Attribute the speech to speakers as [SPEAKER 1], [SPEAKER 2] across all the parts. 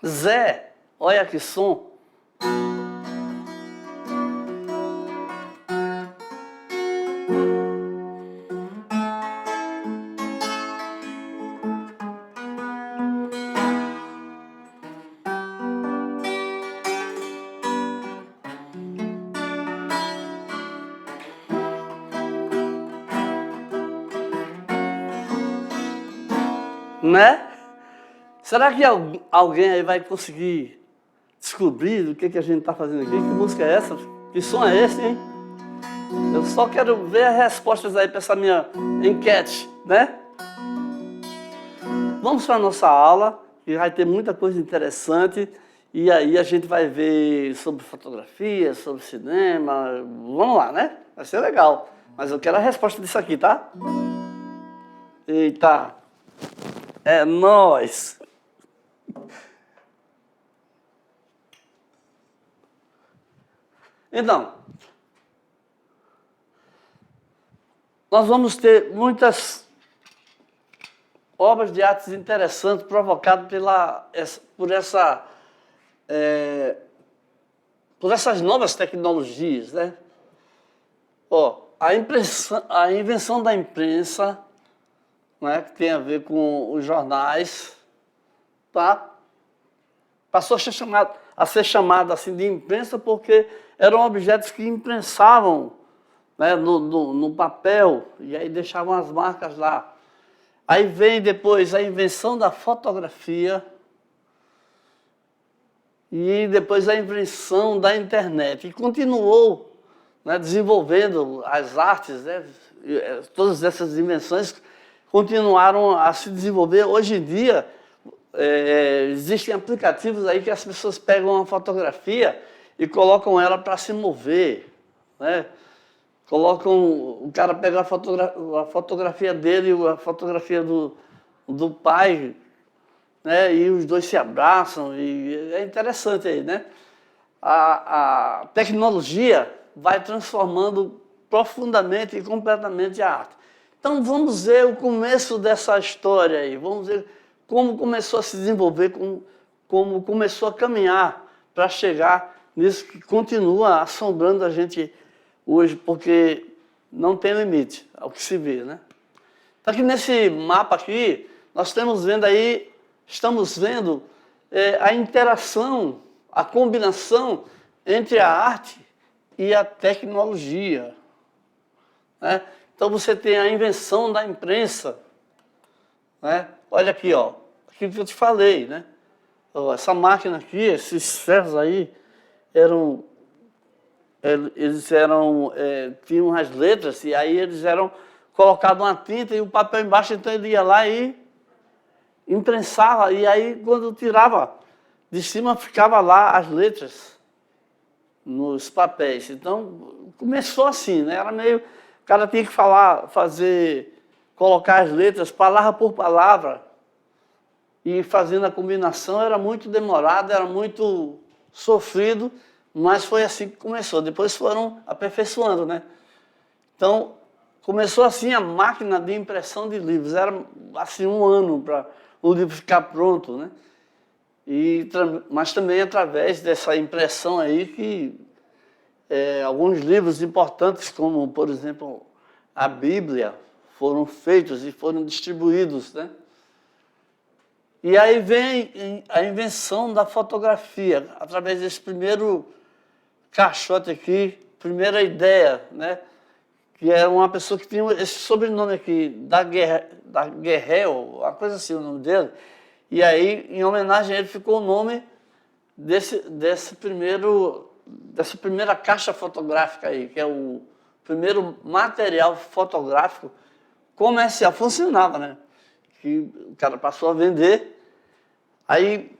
[SPEAKER 1] Zé, olha que som. Né? Será que alguém aí vai conseguir descobrir o que a gente está fazendo aqui? Que música é essa? Que som é esse, hein? Eu só quero ver as respostas aí para essa minha enquete, né? Vamos para a nossa aula, que vai ter muita coisa interessante. E aí a gente vai ver sobre fotografia, sobre cinema. Vamos lá, né? Vai ser legal. Mas eu quero a resposta disso aqui, tá? Eita! É nóis! Então, nós vamos ter muitas obras de artes interessantes provocadas por essas novas tecnologias, né? Ó, a invenção da imprensa, né, que tem a ver com os jornais, tá? Passou a ser chamada assim de imprensa porque eram objetos que imprensavam, né, no papel e aí deixavam as marcas lá. Aí vem depois a invenção da fotografia e depois a invenção da internet. E continuou, né, desenvolvendo as artes, né, todas essas invenções continuaram a se desenvolver. Hoje em dia, existem aplicativos aí que as pessoas pegam uma fotografia e colocam ela para se mover, né? O cara pega a fotografia dele, a fotografia do pai, né? E os dois se abraçam, e é interessante aí, né? A tecnologia vai transformando profundamente e completamente a arte. Então vamos ver o começo dessa história aí, vamos ver como começou a se desenvolver, como começou a caminhar para chegar nisso que continua assombrando a gente hoje, porque não tem limite ao que se vê, né? Então aqui nesse mapa aqui, nós estamos vendo a interação, a combinação entre a arte e a tecnologia, né? Então você tem a invenção da imprensa, né? Olha aqui, ó, aquilo que eu te falei, né? Essa máquina aqui, esses ferros aí, tinham as letras e aí eles eram colocados uma tinta e o papel embaixo, então ele ia lá e imprensava, e aí quando tirava de cima ficava lá as letras nos papéis. Então começou assim, né? Era meio, o cara tinha que colocar as letras palavra por palavra e fazendo a combinação era muito demorado, era muito sofrido, mas foi assim que começou. Depois foram aperfeiçoando, né? Então começou assim a máquina de impressão de livros, era assim 1 ano para o livro ficar pronto, né? Mas também através dessa impressão aí que alguns livros importantes, como, por exemplo, a Bíblia, foram feitos e foram distribuídos, né? E aí vem a invenção da fotografia, através desse primeiro caixote aqui, primeira ideia, né? Que era uma pessoa que tinha esse sobrenome aqui, Daguerreau, uma coisa assim o nome dele. E aí, em homenagem a ele, ficou o nome dessa primeira caixa fotográfica aí, que é o primeiro material fotográfico comercial. Funcionava, né? Que o cara passou a vender. Aí,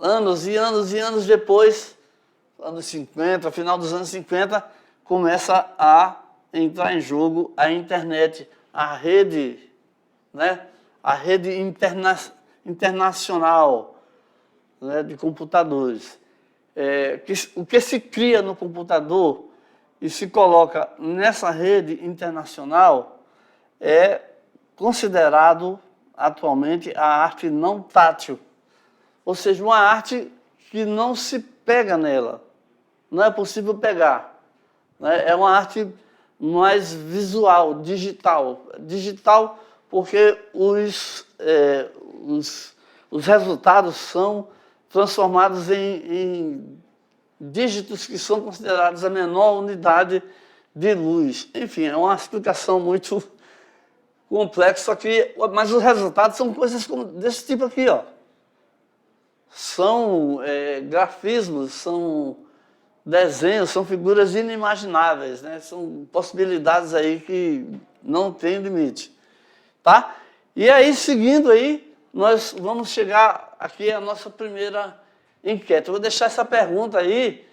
[SPEAKER 1] anos e anos e anos depois, anos 50, final dos anos 50, começa a entrar em jogo a internet, a rede, né? A rede internacional, né, de computadores. O que se cria no computador e se coloca nessa rede internacional é considerado atualmente a arte não tátil, ou seja, uma arte que não se pega nela, não é possível pegar. Né? É uma arte mais visual, digital. Digital porque os resultados são transformados em dígitos que são considerados a menor unidade de luz. Enfim, é uma explicação muito complexa, mas os resultados são coisas desse tipo aqui, ó. São grafismos, são desenhos, são figuras inimagináveis, né? São possibilidades aí que não tem limite, tá? E aí, seguindo aí, nós vamos chegar aqui à nossa primeira enquete. Eu vou deixar essa pergunta aí,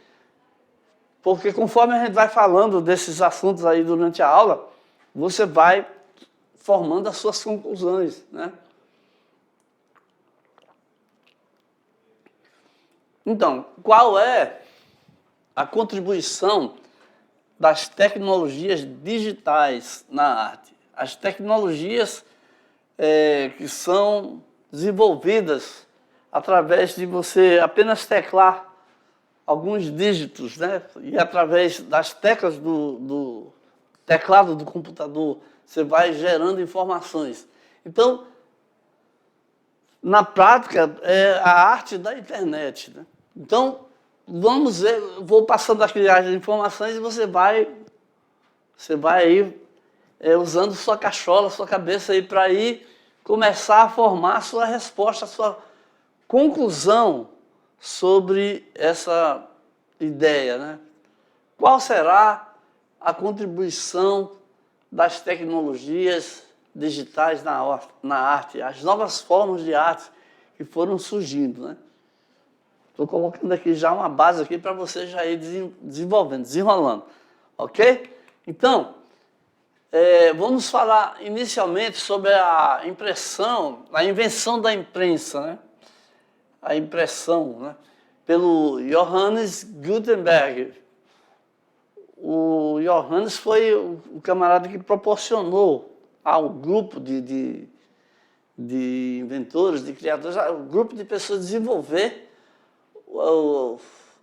[SPEAKER 1] porque conforme a gente vai falando desses assuntos aí durante a aula, você vai formando as suas conclusões, né? Então, qual é a contribuição das tecnologias digitais na arte? As tecnologias que são desenvolvidas através de você apenas teclar alguns dígitos, né? E através das teclas do teclado do computador, você vai gerando informações. Então, na prática, é a arte da internet, né? Então, vamos ver, vou passando aqui as informações e você vai aí usando sua cachola, sua cabeça aí para ir começar a formar a sua resposta, a sua conclusão sobre essa ideia, né? Qual será a contribuição das tecnologias digitais na arte, as novas formas de arte que foram surgindo, né? Estou colocando aqui já uma base aqui para você já ir desenvolvendo, desenrolando, ok? Então, vamos falar inicialmente sobre a invenção da imprensa, né? A impressão, né? Pelo Johannes Gutenberg. O Johannes foi o camarada que proporcionou ao grupo de inventores, de criadores, o grupo de pessoas desenvolver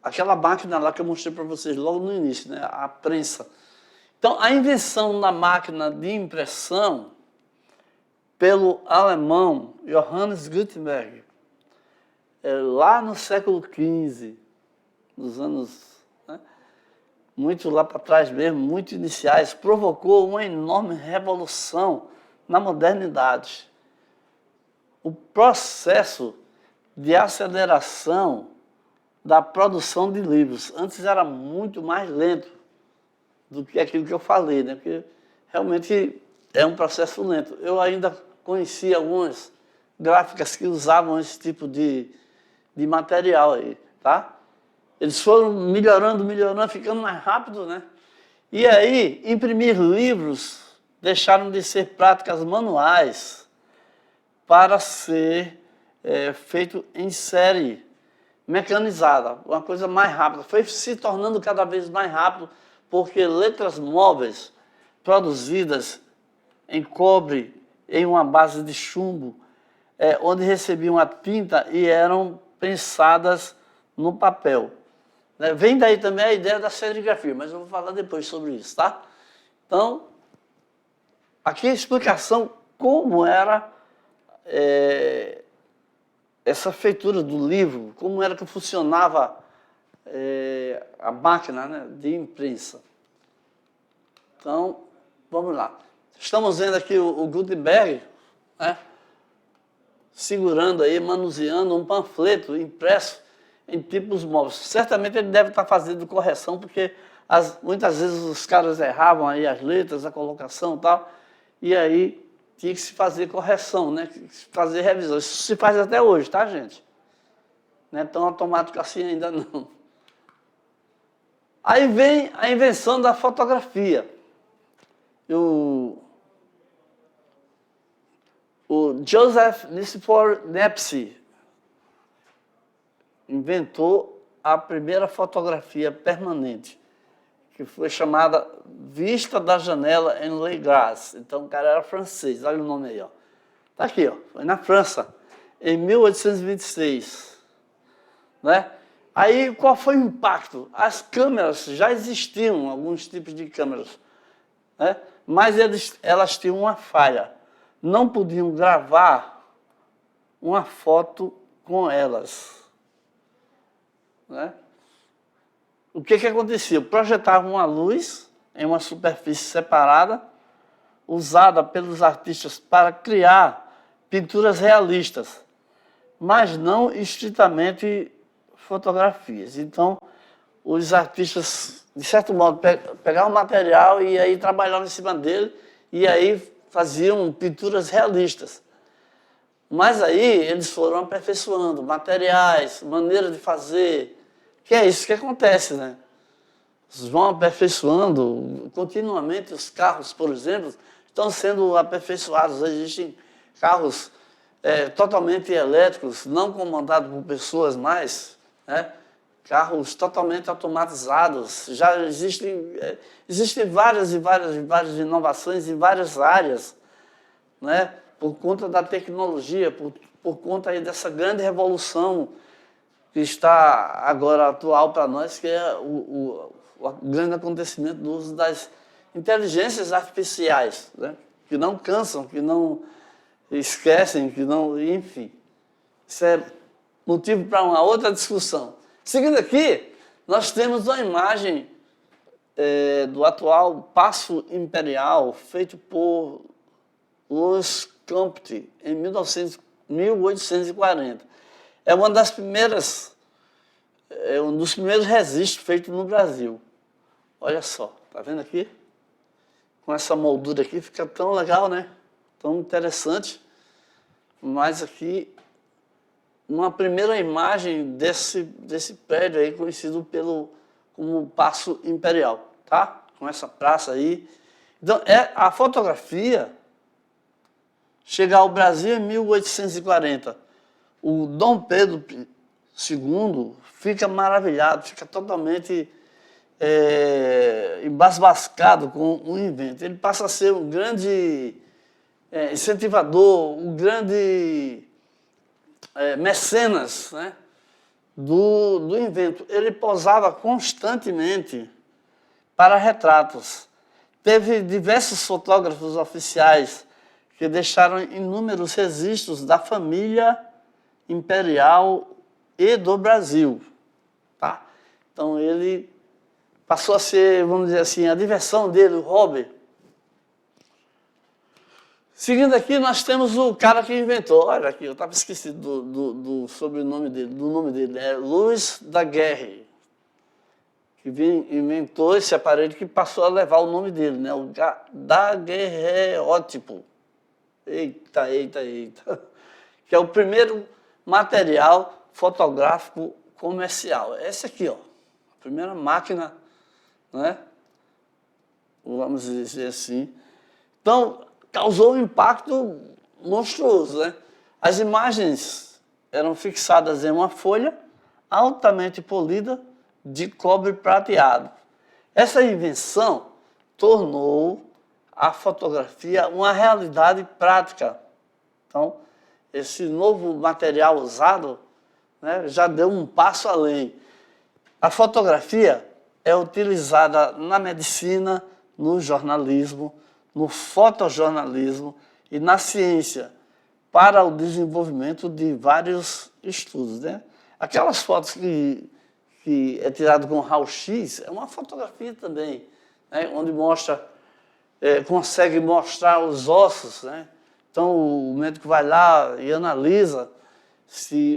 [SPEAKER 1] aquela máquina lá que eu mostrei para vocês logo no início, né? A prensa. Então, a invenção da máquina de impressão pelo alemão Johannes Gutenberg, lá no século XV, nos anos, né, muito lá para trás mesmo, muito iniciais, provocou uma enorme revolução na modernidade. O processo de aceleração da produção de livros. Antes era muito mais lento do que aquilo que eu falei, né? Porque realmente é um processo lento. Eu ainda conheci algumas gráficas que usavam esse tipo de material aí, tá? Eles foram melhorando, ficando mais rápido, né? E aí, imprimir livros deixaram de ser práticas manuais para ser feito em série, mecanizada, uma coisa mais rápida. Foi se tornando cada vez mais rápido, porque letras móveis produzidas em cobre, em uma base de chumbo, onde recebiam a tinta e eram prensadas no papel. Vem daí também a ideia da serigrafia, mas eu vou falar depois sobre isso, tá? Então, aqui a explicação como era essa feitura do livro, como era que funcionava a máquina, né, de imprensa. Então, vamos lá. Estamos vendo aqui o Gutenberg, né, segurando aí, manuseando um panfleto impresso em tipos móveis. Certamente ele deve estar fazendo correção, porque muitas vezes os caras erravam aí as letras, a colocação e tal, e aí tinha que se fazer correção, né? Fazer revisão. Isso se faz até hoje, tá, gente? Não é tão automático assim ainda não. Aí vem a invenção da fotografia. O Joseph Nicephore Niepce inventou a primeira fotografia permanente, que foi chamada Vista da Janela em Le Gras. Então o cara era francês, olha o nome aí, ó. Tá aqui, ó. Foi na França, em 1826. né? Aí, qual foi o impacto? As câmeras, já existiam alguns tipos de câmeras, né? Mas elas tinham uma falha. Não podiam gravar uma foto com elas, né? O que acontecia? Projetavam uma luz em uma superfície separada, usada pelos artistas para criar pinturas realistas, mas não estritamente fotografias. Então, os artistas, de certo modo, pegavam o material e aí trabalhavam em cima dele e aí faziam pinturas realistas. Mas aí eles foram aperfeiçoando materiais, maneira de fazer, que é isso que acontece, né? Eles vão aperfeiçoando continuamente. Os carros, por exemplo, estão sendo aperfeiçoados. Existem carros totalmente elétricos, não comandados por pessoas mais, né? Carros totalmente automatizados. Já existem várias inovações em várias áreas, né? Por conta da tecnologia, por conta aí dessa grande revolução que está agora atual para nós, que é o grande acontecimento do uso das inteligências artificiais, né? Que não cansam, que não esquecem, que não... Enfim, isso é motivo para uma outra discussão. Seguindo aqui, nós temos uma imagem do atual Paço Imperial, feito por Louis Comte, em 1840. É uma das primeiras, um dos primeiros registros feitos no Brasil. Olha só, tá vendo aqui? Com essa moldura aqui, fica tão legal, né? Tão interessante. Mas aqui, uma primeira imagem desse prédio aí, conhecido como Paço Imperial, tá? Com essa praça aí. Então, a fotografia chega ao Brasil em 1840. O Dom Pedro II fica maravilhado, fica totalmente embasbacado com o invento. Ele passa a ser um grande incentivador, um grande mecenas, né, do invento. Ele posava constantemente para retratos. Teve diversos fotógrafos oficiais que deixaram inúmeros registros da família imperial e do Brasil, tá? Então ele passou a ser, vamos dizer assim, a diversão dele, o hobby. Seguindo aqui, nós temos o cara que inventou. Olha aqui, eu estava esquecido do sobrenome dele, do nome dele. É Louis Daguerre, que inventou esse aparelho que passou a levar o nome dele, né? O daguerreótipo. Eita. Que é o primeiro material fotográfico comercial. Esse aqui, ó, a primeira máquina, né? Vamos dizer assim. Então, causou um impacto monstruoso, né? As imagens eram fixadas em uma folha altamente polida de cobre prateado. Essa invenção tornou a fotografia uma realidade prática. Então, esse novo material usado, né, já deu um passo além. A fotografia é utilizada na medicina, no jornalismo, no fotojornalismo e na ciência para o desenvolvimento de vários estudos, né? Aquelas fotos que é tirado com raio-x é uma fotografia também, né, onde consegue mostrar os ossos, né? Então o médico vai lá e analisa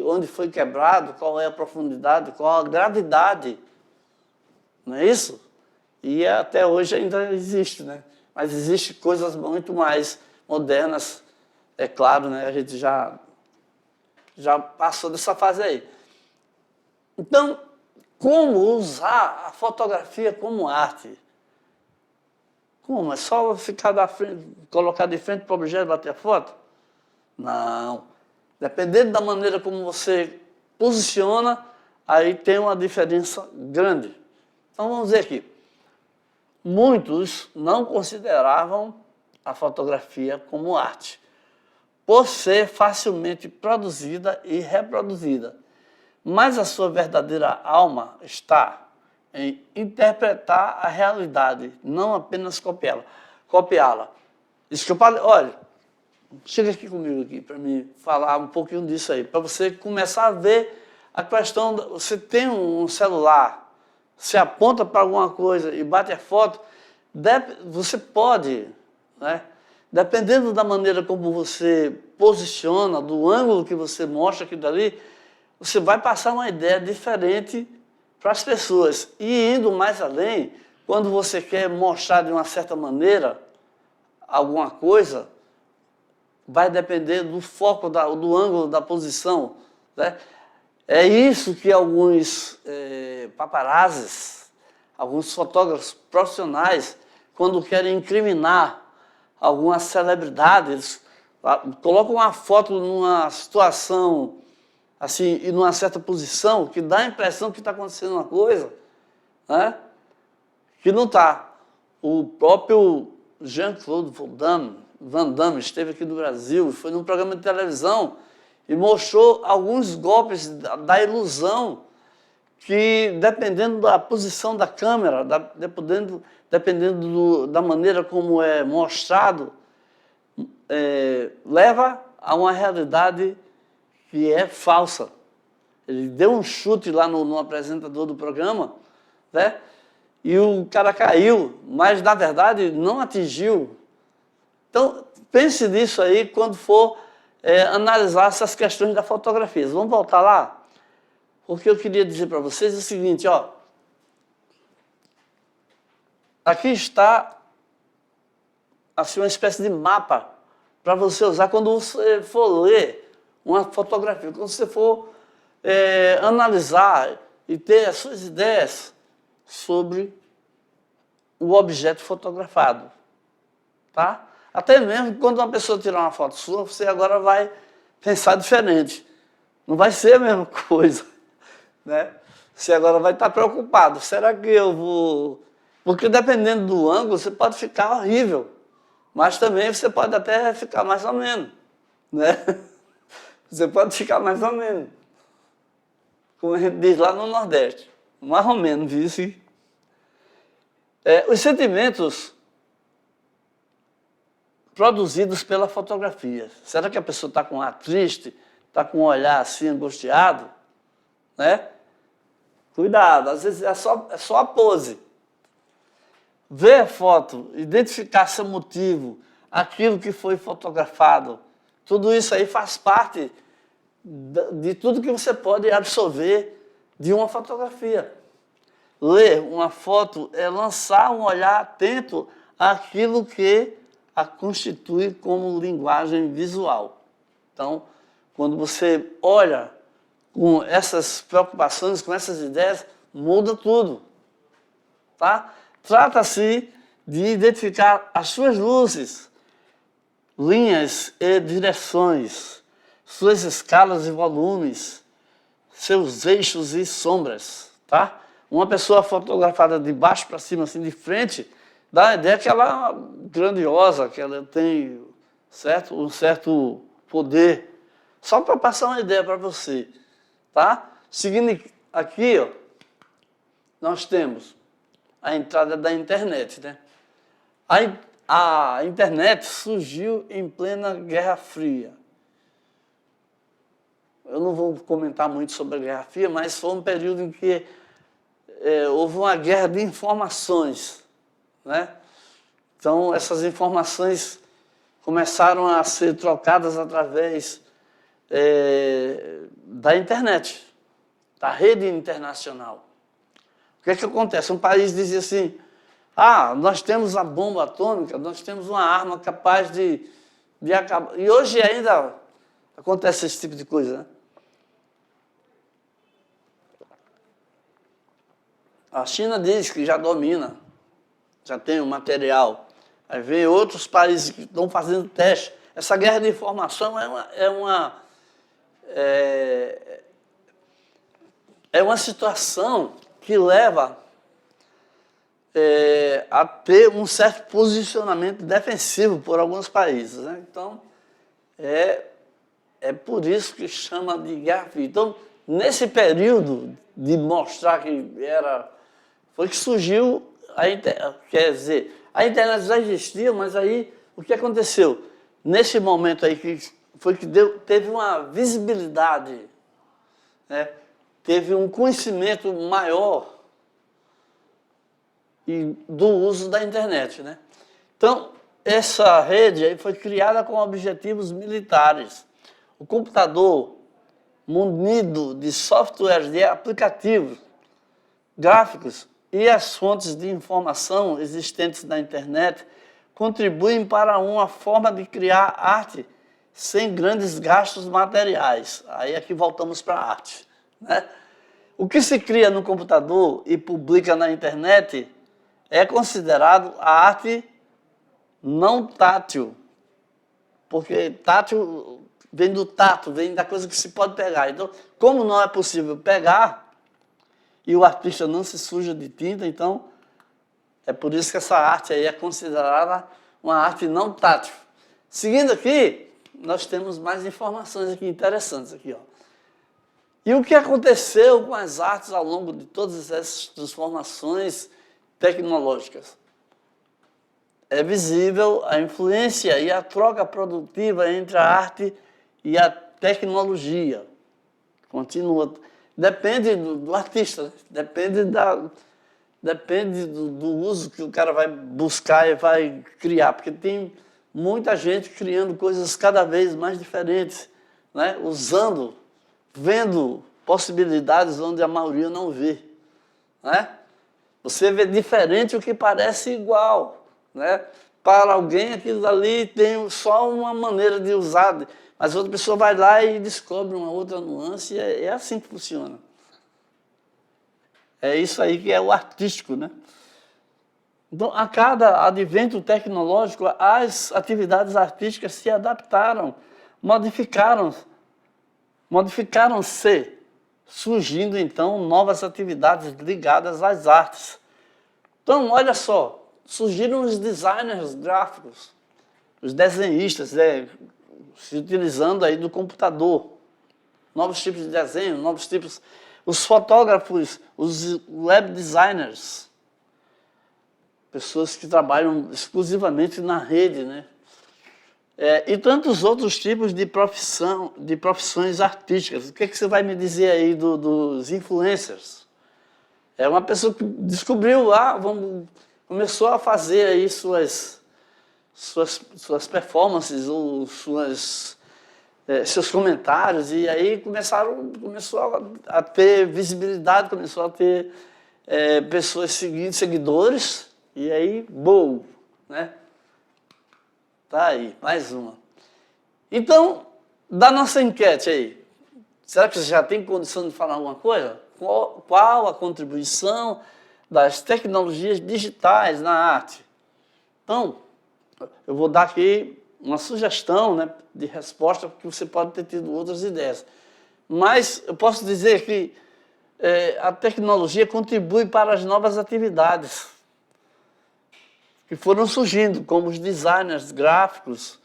[SPEAKER 1] onde foi quebrado, qual é a profundidade, qual a gravidade, não é isso? E até hoje ainda existe, né? Mas existem coisas muito mais modernas, é claro, né? A gente já passou dessa fase aí. Então, como usar a fotografia como arte? Como? É só ficar colocar de frente para o objeto e bater a foto? Não. Dependendo da maneira como você posiciona, aí tem uma diferença grande. Então, vamos ver aqui. Muitos não consideravam a fotografia como arte, por ser facilmente produzida e reproduzida. mas a sua verdadeira alma está em interpretar a realidade, não apenas copiá-la. Isso que eu falei, olha, chega aqui comigo aqui para me falar um pouquinho disso aí, para você começar a ver a questão, você tem um celular, você aponta para alguma coisa e bate a foto, você pode, né, dependendo da maneira como você posiciona, do ângulo que você mostra aquilo dali, você vai passar uma ideia diferente para as pessoas. E indo mais além, quando você quer mostrar de uma certa maneira alguma coisa, vai depender do foco, do ângulo, da posição, né? É isso que alguns paparazzis, alguns fotógrafos profissionais, quando querem incriminar algumas celebridades, colocam uma foto numa situação assim, e numa certa posição que dá a impressão que está acontecendo uma coisa, né, que não está. O próprio Jean-Claude Van Damme esteve aqui no Brasil, foi num programa de televisão e mostrou alguns golpes da ilusão que, dependendo da posição da câmera, dependendo da maneira como é mostrado, leva a uma realidade que é falsa. Ele deu um chute lá no apresentador do programa, né? E o cara caiu, mas, na verdade, não atingiu. Então, pense nisso aí quando for analisar essas questões da fotografia. Vamos voltar lá? Porque eu queria dizer para vocês o seguinte, ó. Aqui está assim, uma espécie de mapa para você usar quando você for ler uma fotografia, quando você for analisar e ter as suas ideias sobre o objeto fotografado, tá? Até mesmo quando uma pessoa tirar uma foto sua, você agora vai pensar diferente. Não vai ser a mesma coisa, né? Você agora vai estar preocupado. Será que eu vou... Porque dependendo do ângulo, você pode ficar horrível, mas também você pode até ficar mais ou menos, né? Você pode ficar mais ou menos. Como a gente diz lá no Nordeste. Mais ou menos, viu? Os sentimentos produzidos pela fotografia. Será que a pessoa está com um ar triste? Está com um olhar assim, angustiado? Né? Cuidado, às vezes é só a pose. Ver a foto, identificar seu motivo, aquilo que foi fotografado, tudo isso aí faz parte de tudo que você pode absorver de uma fotografia. Ler uma foto é lançar um olhar atento àquilo que a constitui como linguagem visual. Então, quando você olha com essas preocupações, com essas ideias, muda tudo. Tá? Trata-se de identificar as suas luzes, linhas e direções, suas escalas e volumes, seus eixos e sombras, tá? Uma pessoa fotografada de baixo para cima, assim, de frente, dá a ideia que ela é grandiosa, que ela tem um certo poder. Só para passar uma ideia para você, tá? Seguindo aqui, ó, nós temos a entrada da internet, né? A internet surgiu em plena Guerra Fria. Eu não vou comentar muito sobre a Guerra Fria, mas foi um período em que houve uma guerra de informações, né? Então, essas informações começaram a ser trocadas através da internet, da rede internacional. O que é que acontece? Um país dizia assim, nós temos a bomba atômica, nós temos uma arma capaz de acabar. E hoje ainda acontece esse tipo de coisa, né? A China diz que já domina, já tem o material. Aí vem outros países que estão fazendo teste. Essa guerra de informação é uma situação que leva a ter um certo posicionamento defensivo por alguns países, né? Então, é por isso que chama de Guerra Fria. Então, nesse período de mostrar que era... Foi que surgiu a internet. Quer dizer, a internet já existia, mas aí o que aconteceu? Nesse momento aí que foi que teve uma visibilidade, né? Teve um conhecimento maior do uso da internet, né? Então, essa rede aí foi criada com objetivos militares. O computador, munido de softwares de aplicativos, gráficos e as fontes de informação existentes na internet, contribuem para uma forma de criar arte sem grandes gastos materiais. Aí aqui voltamos para a arte, né? O que se cria no computador e publica na internet é considerado a arte não tátil, porque tátil vem do tato, vem da coisa que se pode pegar. Então, como não é possível pegar e o artista não se suja de tinta, então é por isso que essa arte aí é considerada uma arte não tátil. Seguindo aqui, nós temos mais informações aqui interessantes aqui, ó. E o que aconteceu com as artes ao longo de todas essas transformações tecnológicas? É visível a influência e a troca produtiva entre a arte e a tecnologia. Continua. Depende do artista, depende do uso que o cara vai buscar e vai criar, porque tem muita gente criando coisas cada vez mais diferentes, né? Usando, vendo possibilidades onde a maioria não vê, né? Você vê diferente o que parece igual, né? Para alguém aquilo ali tem só uma maneira de usar, mas outra pessoa vai lá e descobre uma outra nuance, e é assim que funciona. É isso aí que é o artístico, né? Então, a cada advento tecnológico, as atividades artísticas se adaptaram, modificaram-se, surgindo então novas atividades ligadas às artes. Então, olha só, surgiram os designers gráficos, os desenhistas, se utilizando aí do computador, novos tipos de desenho, novos tipos, os fotógrafos, os web designers, pessoas que trabalham exclusivamente na rede, né? E tantos outros tipos de profissões artísticas. O que você vai me dizer aí dos influencers? É uma pessoa que descobriu lá, começou a fazer aí suas performances, ou seus comentários, e aí começou a ter visibilidade, começou a ter pessoas seguidores, e aí, boom, né? Tá aí, mais uma. Então, da nossa enquete aí, será que você já tem condição de falar alguma coisa? Qual a contribuição das tecnologias digitais na arte? Então, eu vou dar aqui uma sugestão, né, de resposta, porque você pode ter tido outras ideias. Mas eu posso dizer que a tecnologia contribui para as novas atividades que foram surgindo, como os designers gráficos,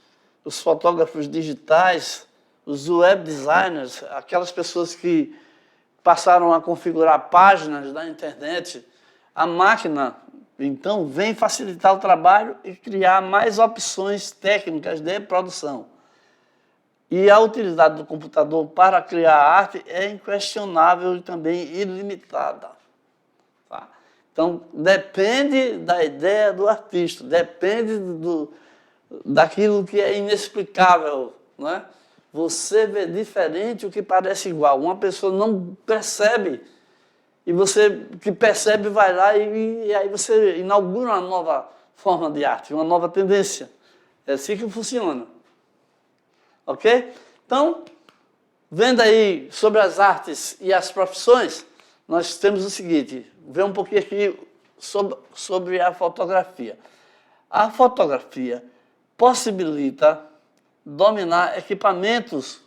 [SPEAKER 1] os fotógrafos digitais, os web designers, aquelas pessoas que passaram a configurar páginas da internet. A máquina, então, vem facilitar o trabalho e criar mais opções técnicas de produção. E a utilidade do computador para criar arte é inquestionável e também ilimitada. Tá? Então, depende da ideia do artista, depende daquilo que é inexplicável, não é? Você vê diferente o que parece igual. Uma pessoa não percebe, e você que percebe vai lá e aí você inaugura uma nova forma de arte, uma nova tendência. É assim que funciona. Ok? Então, vendo aí sobre as artes e as profissões, nós temos o seguinte, ver um pouquinho aqui sobre a fotografia. A fotografia possibilita dominar equipamentos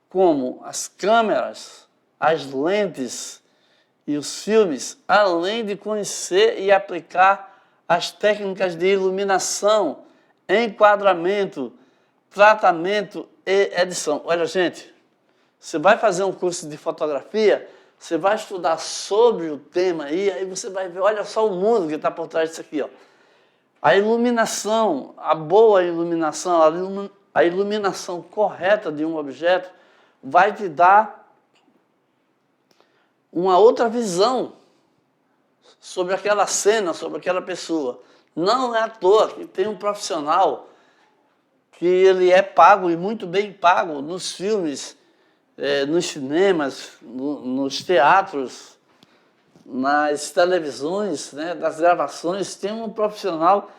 [SPEAKER 1] como as câmeras, as lentes e os filmes, além de conhecer e aplicar as técnicas de iluminação, enquadramento, tratamento e edição. Olha, gente, Você vai fazer um curso de fotografia, você vai estudar sobre o tema aí você vai ver, olha só o mundo que está por trás disso aqui, ó. A iluminação, a boa iluminação, a iluminação correta de um objeto vai te dar uma outra visão sobre aquela cena, sobre aquela pessoa. Não é à toa que tem um profissional que ele é pago, e muito bem pago, nos filmes, nos cinemas, nos teatros, nas televisões, né, das gravações, tem um profissional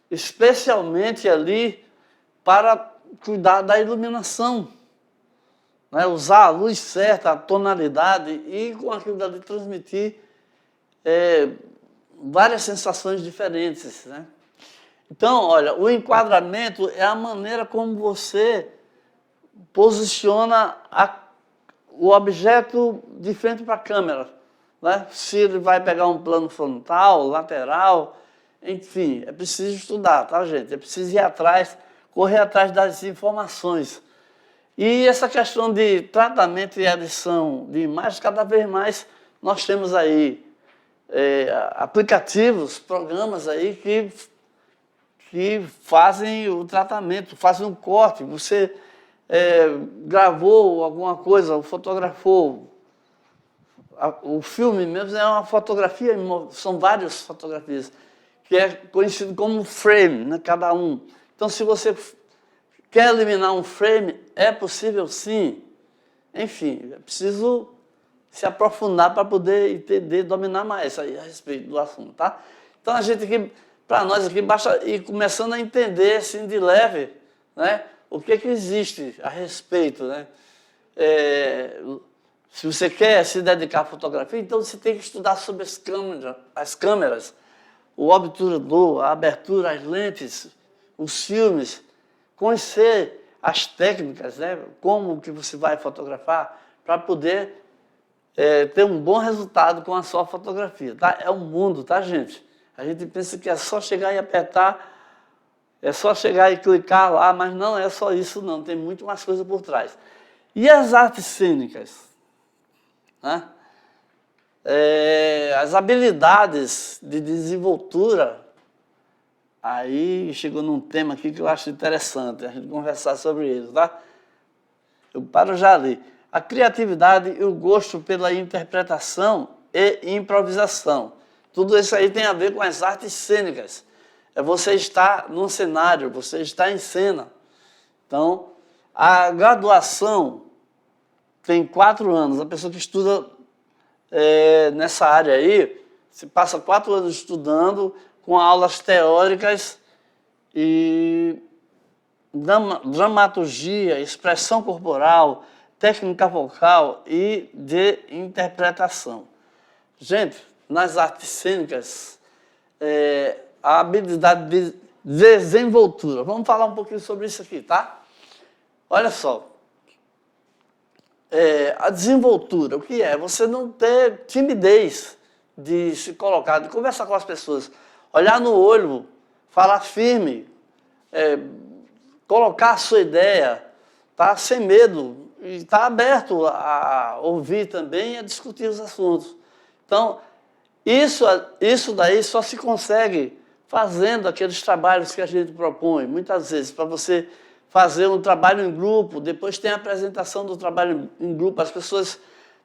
[SPEAKER 1] especialmente ali para cuidar da iluminação, né, usar a luz certa, a tonalidade e com aquilo dali transmitir várias sensações diferentes, né? Então, olha, o enquadramento é a maneira como você posiciona o objeto de frente para a câmera, né? Se ele vai pegar um plano frontal, lateral, enfim, é preciso estudar, tá, gente? É preciso ir atrás, correr atrás das informações. E essa questão de tratamento e edição de imagens, cada vez mais nós temos aí aplicativos, programas aí que fazem o tratamento, fazem um corte. Você gravou alguma coisa, fotografou. O filme mesmo é uma fotografia, são várias fotografias, que é conhecido como frame, né, cada um. Então, se você quer eliminar um frame, é possível sim. Enfim, é preciso se aprofundar para poder entender, dominar mais aí a respeito do assunto, tá? Então, a gente aqui, para nós aqui, basta ir começando a entender, assim, de leve, né, o que existe a respeito, né? Se você quer se dedicar à fotografia, então você tem que estudar sobre as câmeras, o obturador, a abertura, as lentes, os filmes, conhecer as técnicas, né? Como que você vai fotografar, para poder ter um bom resultado com a sua fotografia, tá? É um mundo, tá, gente? A gente pensa que é só chegar e apertar, é só chegar e clicar lá, mas não é só isso, não. Tem muito mais coisa por trás. E as artes cênicas? Né? As habilidades de desenvoltura, aí chegou num tema aqui que eu acho interessante, a gente conversar sobre isso, tá? Eu paro já ali. A criatividade e o gosto pela interpretação e improvisação. Tudo isso aí tem a ver com as artes cênicas. É você estar num cenário, você estar em cena. Então, a graduação tem 4 anos. A pessoa que estuda nessa área aí, se passa 4 anos estudando, com aulas teóricas e dramaturgia, expressão corporal, técnica vocal e de interpretação. Gente, nas artes cênicas, a habilidade de desenvoltura. Vamos falar um pouquinho sobre isso aqui, tá? Olha só. A desenvoltura, o que é? Você não ter timidez de se colocar, de conversar com as pessoas, olhar no olho, falar firme, colocar a sua ideia, tá? Sem medo, e estar aberto a ouvir também e a discutir os assuntos. Então, isso daí só se consegue fazendo aqueles trabalhos que a gente propõe, muitas vezes, para você fazer um trabalho em grupo, depois tem a apresentação do trabalho em grupo, as pessoas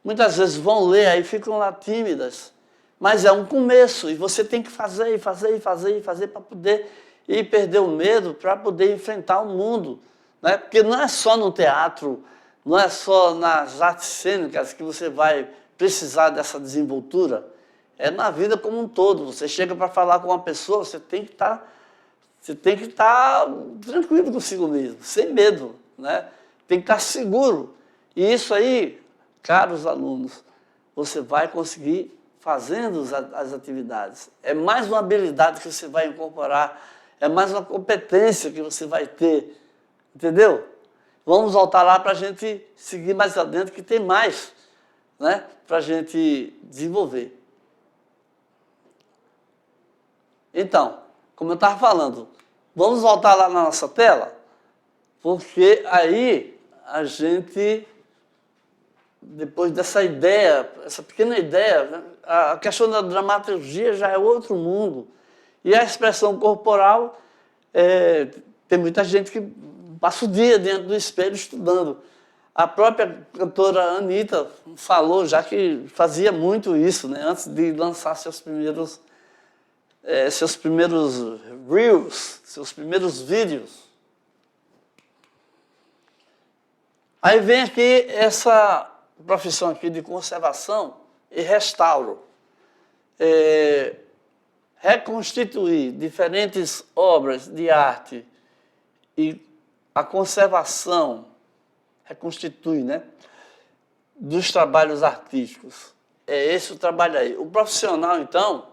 [SPEAKER 1] muitas vezes vão ler, aí ficam lá tímidas, mas é um começo, e você tem que fazer, e fazer, e fazer, e fazer, para poder ir perder o medo, para poder enfrentar o mundo, né? Porque não é só no teatro, não é só nas artes cênicas que você vai precisar dessa desenvoltura, é na vida como um todo. Você chega para falar com uma pessoa, você tem que estar tranquilo consigo mesmo, sem medo, né? Tem que estar seguro. E isso aí, caros alunos, você vai conseguir fazendo as atividades. É mais uma habilidade que você vai incorporar, é mais uma competência que você vai ter, entendeu? Vamos voltar lá para a gente seguir mais adiante, que tem mais, né, para a gente desenvolver. Então, como eu estava falando, vamos voltar lá na nossa tela, porque aí a gente depois dessa ideia, essa pequena ideia, né? A questão da dramaturgia já é outro mundo. E a expressão corporal, tem muita gente que passa o dia dentro do espelho estudando. A própria cantora Anitta falou, já que fazia muito isso, né, antes de lançar seus primeiros reels, seus primeiros vídeos. Aí vem aqui essa profissão aqui de conservação e restauro. Reconstituir diferentes obras de arte e a conservação, reconstitui, né, dos trabalhos artísticos. É esse o trabalho aí. O profissional, então,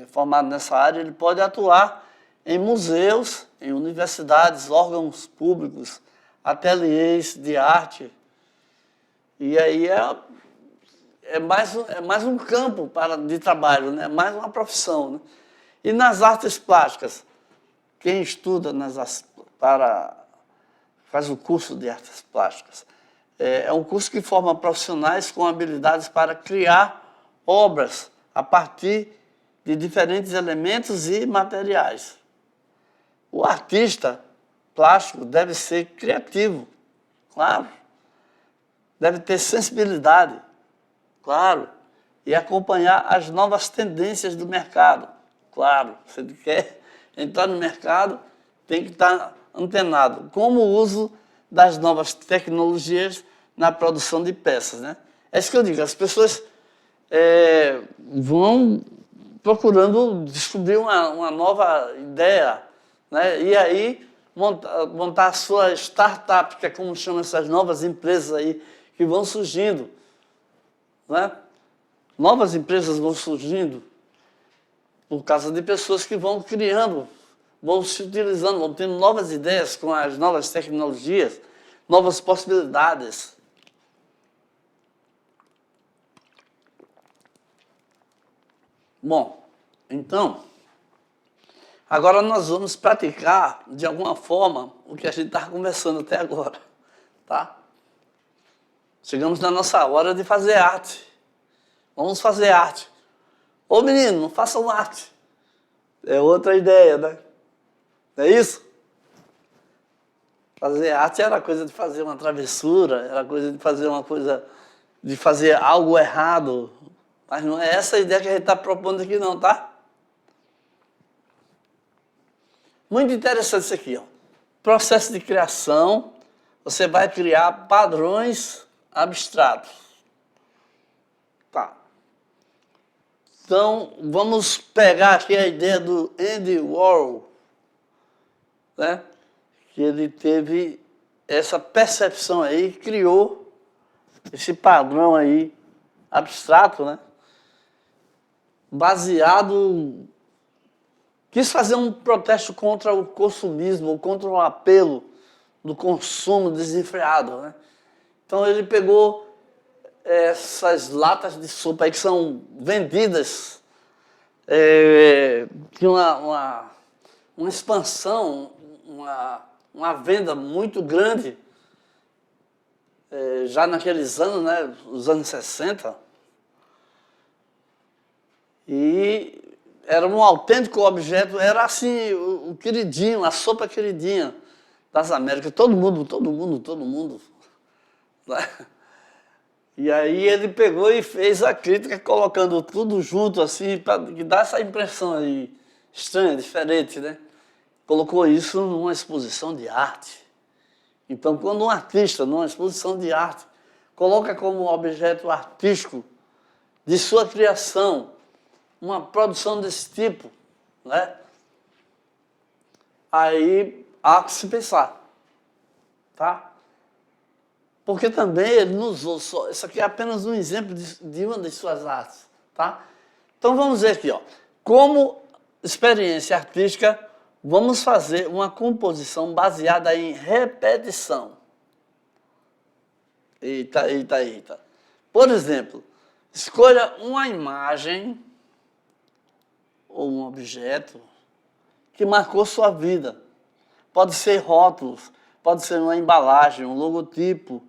[SPEAKER 1] formado nessa área, ele pode atuar em museus, em universidades, órgãos públicos, ateliês de arte. E aí é mais um campo de trabalho, né? Mais uma profissão. Né? E nas artes plásticas, quem estuda faz o curso de artes plásticas, é um curso que forma profissionais com habilidades para criar obras a partir de diferentes elementos e materiais. O artista plástico deve ser criativo, claro. Deve ter sensibilidade, claro. E acompanhar as novas tendências do mercado, claro. Se ele quer entrar no mercado, tem que estar antenado. Como o uso das novas tecnologias na produção de peças, né? É isso que eu digo, as pessoas vão procurando descobrir uma nova ideia, né? E aí montar a sua startup, que é como chamam essas novas empresas aí que vão surgindo, né? Novas empresas vão surgindo por causa de pessoas que vão criando, vão se utilizando, vão tendo novas ideias com as novas tecnologias, novas possibilidades. Bom, então, agora nós vamos praticar, de alguma forma, o que a gente estava conversando até agora, tá? Chegamos na nossa hora de fazer arte. Vamos fazer arte. Ô menino, não façam arte. É outra ideia, né? Não é isso? Fazer arte era coisa de fazer uma travessura, era coisa de fazer uma coisa, de fazer algo errado. Mas não é essa a ideia que a gente está propondo aqui não, tá? Muito interessante isso aqui, ó. Processo de criação, você vai criar padrões abstratos. Tá. Então, vamos pegar aqui a ideia do Andy Warhol, né? Que ele teve essa percepção aí, criou esse padrão aí abstrato, né? Baseado... Quis fazer um protesto contra o consumismo, contra o apelo do consumo desenfreado, né? Então ele pegou essas latas de sopa aí que são vendidas, tinha uma expansão, uma venda muito grande, já naqueles anos, né, os anos 60, e era um autêntico objeto, era assim, o queridinho, a sopa queridinha das Américas, todo mundo. Né? E aí ele pegou e fez a crítica colocando tudo junto, assim, para dar essa impressão aí, estranha, diferente, né? Colocou isso numa exposição de arte. Então, quando um artista, numa exposição de arte, coloca como objeto artístico de sua criação uma produção desse tipo, né? Aí há que se pensar, tá? Porque também ele não usou só... Isso aqui é apenas um exemplo de uma das suas artes, tá? Então vamos ver aqui, ó. Como experiência artística, vamos fazer uma composição baseada em repetição. Eita. Por exemplo, escolha uma imagem ou um objeto que marcou sua vida. Pode ser rótulos, pode ser uma embalagem, um logotipo,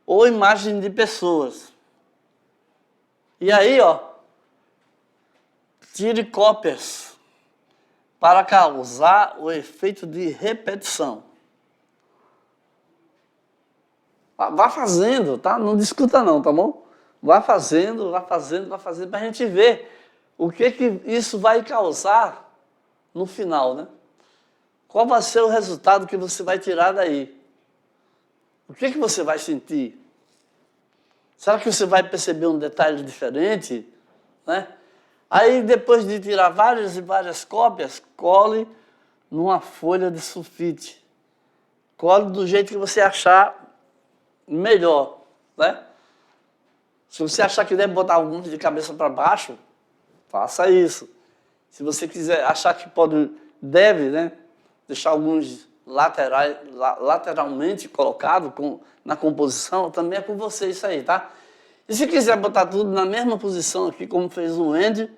[SPEAKER 1] ou imagem de pessoas. E aí, ó, tire cópias para causar o efeito de repetição. Vá fazendo, tá? Não discuta não, tá bom? Vá fazendo, para a gente ver o que isso vai causar no final, né? Qual vai ser o resultado que você vai tirar daí? O que você vai sentir? Será que você vai perceber um detalhe diferente? Né? Aí, depois de tirar várias e várias cópias, cole numa folha de sulfite. Cole do jeito que você achar melhor, né? Se você achar que deve botar alguns de cabeça para baixo, faça isso. Se você quiser achar que deve, né, deixar alguns lateralmente colocados na composição, também é com você isso aí, tá? E se quiser botar tudo na mesma posição aqui, como fez o Andy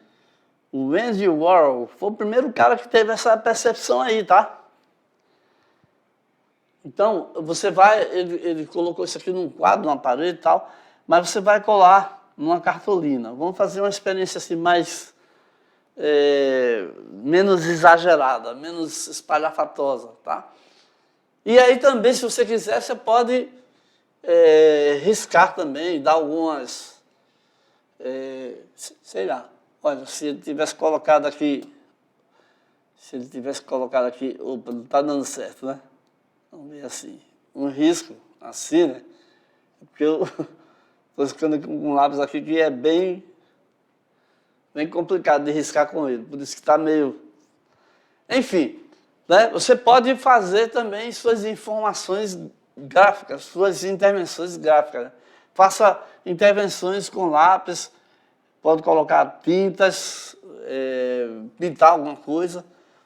[SPEAKER 1] Warhol, foi o primeiro cara que teve essa percepção aí, tá? Então, ele colocou isso aqui num quadro, numa parede e tal, mas você vai colar numa cartolina. Vamos fazer uma experiência assim menos exagerada, menos espalhafatosa, tá? E aí também, se você quiser, você pode riscar também, dar algumas, sei lá, olha, se ele tivesse colocado aqui, opa, não está dando certo, né? Vamos ver assim, um risco, assim, né? Porque eu estou ficando com um lápis aqui que é bem complicado de riscar com ele, por isso que está meio... Enfim, né? Você pode fazer também suas informações gráficas, suas intervenções gráficas. Né? Faça intervenções com lápis, pode colocar tintas, pintar alguma coisa,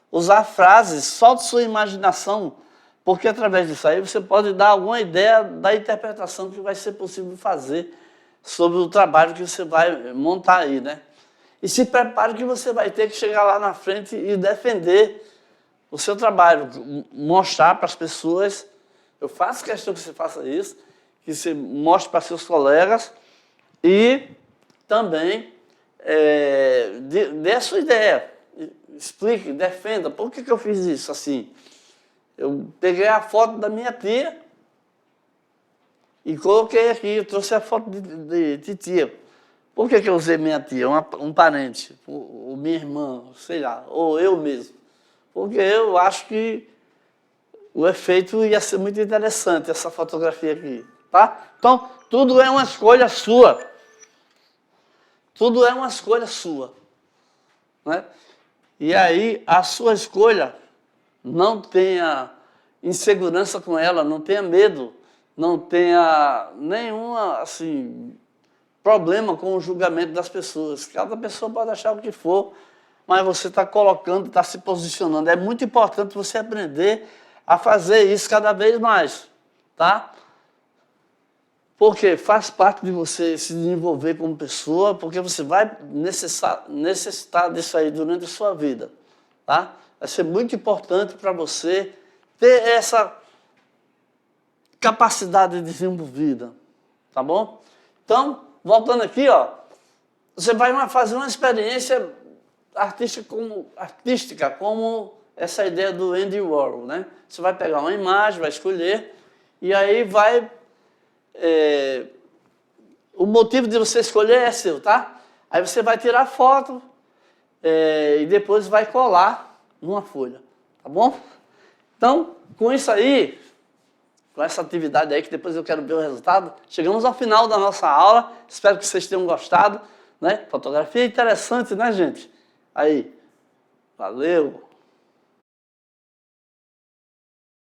[SPEAKER 1] usar frases, solte sua imaginação, porque através disso aí você pode dar alguma ideia da interpretação que vai ser possível fazer sobre o trabalho que você vai montar aí, né? E se prepare que você vai ter que chegar lá na frente e defender o seu trabalho, mostrar para as pessoas, eu faço questão que você faça isso, que você mostre para seus colegas e também dê a sua ideia, explique, defenda, por que eu fiz isso assim? Eu peguei a foto da minha tia e coloquei aqui, eu trouxe a foto de tia. Por que eu usei minha tia, um parente, ou minha irmã, sei lá, ou eu mesmo? Porque eu acho que o efeito ia ser muito interessante, essa fotografia aqui, tá? Então, tudo é uma escolha sua. Tudo é uma escolha sua. Né? E aí, a sua escolha, não tenha insegurança com ela, não tenha medo, não tenha nenhuma, assim, problema com o julgamento das pessoas. Cada pessoa pode achar o que for, mas você está colocando, está se posicionando. É muito importante você aprender a fazer isso cada vez mais, tá? Porque faz parte de você se desenvolver como pessoa, porque você vai necessitar disso aí durante a sua vida, tá? Vai ser muito importante para você ter essa capacidade desenvolvida, tá bom? Então, voltando aqui, ó, você vai fazer uma experiência artística como essa ideia do Andy Warhol, né? Você vai pegar uma imagem, vai escolher, e aí vai... o motivo de você escolher é seu, tá? Aí você vai tirar foto e depois vai colar numa folha, tá bom? Então, com isso aí, com essa atividade aí, que depois eu quero ver o resultado, chegamos ao final da nossa aula. Espero que vocês tenham gostado, né? Fotografia é interessante, né, gente? Aí, valeu!